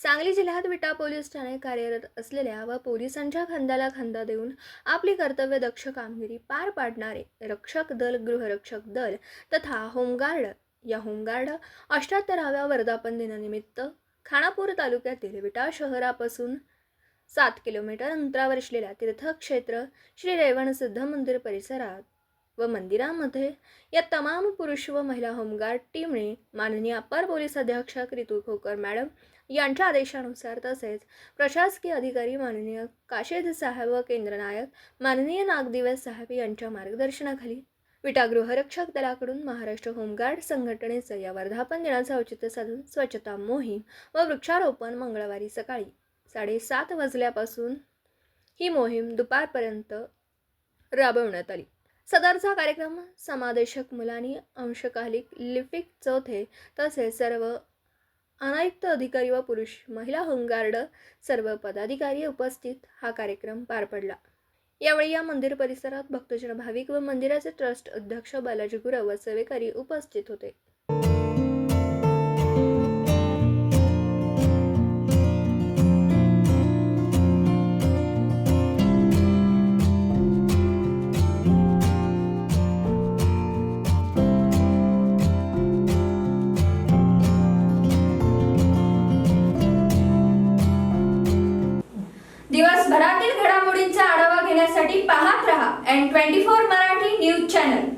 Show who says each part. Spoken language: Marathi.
Speaker 1: सांगली जिल्ह्यात विटा पोलीस ठाणे कार्यरत असलेल्या व पोलिसांच्या खांद्याला खांदा देऊन आपली कर्तव्यदक्ष कामगिरी पार पाडणारे रक्षक दल, गृहरक्षक दल तथा होमगार्ड या होमगार्ड 78व्या वर्धापन दिनानिमित्त खानापूर तालुक्यातील विटा शहरापासून 7 किलोमीटर अंतरावर असलेल्या तीर्थक्षेत्र श्री रेवणसिद्ध मंदिर परिसरात व मंदिरामध्ये या तमाम पुरुष व महिला होमगार्ड टीमने माननीय अप्पर पोलीस अधीक्षक रितू खोकर मॅडम यांच्या आदेशानुसार तसेच प्रशासकीय अधिकारी माननीय काशेद साहेब व केंद्रनायक माननीय नागदिवस साहेब यांच्या मार्गदर्शनाखाली विटा गृहरक्षक दलाकडून महाराष्ट्र होमगार्ड संघटनेचं या वर्धापन दिनाचं औचित्य साधून स्वच्छता मोहीम व वृक्षारोपण मंगळवारी सकाळी 7:30 वाजल्यापासून ही मोहीम दुपारपर्यंत राबवण्यात आली। सदरचा कार्यक्रम समादेशक मुलांनी अंशकालिक लिपिक चौथे तसेच सर्व अनायुक्त अधिकारी व पुरुष महिला होमगार्ड सर्व पदाधिकारी उपस्थित हा कार्यक्रम पार पडला। यावेळी या मंदिर परिसरात भक्तजन भाविक व मंदिराचे ट्रस्ट अध्यक्ष बालाजी गुरव व सेवेकरी उपस्थित होते।
Speaker 2: दिवसभरातील घडामोडींचा आढावा घेण्यासाठी पाहत रहा N24 मराठी न्यूज चॅनल।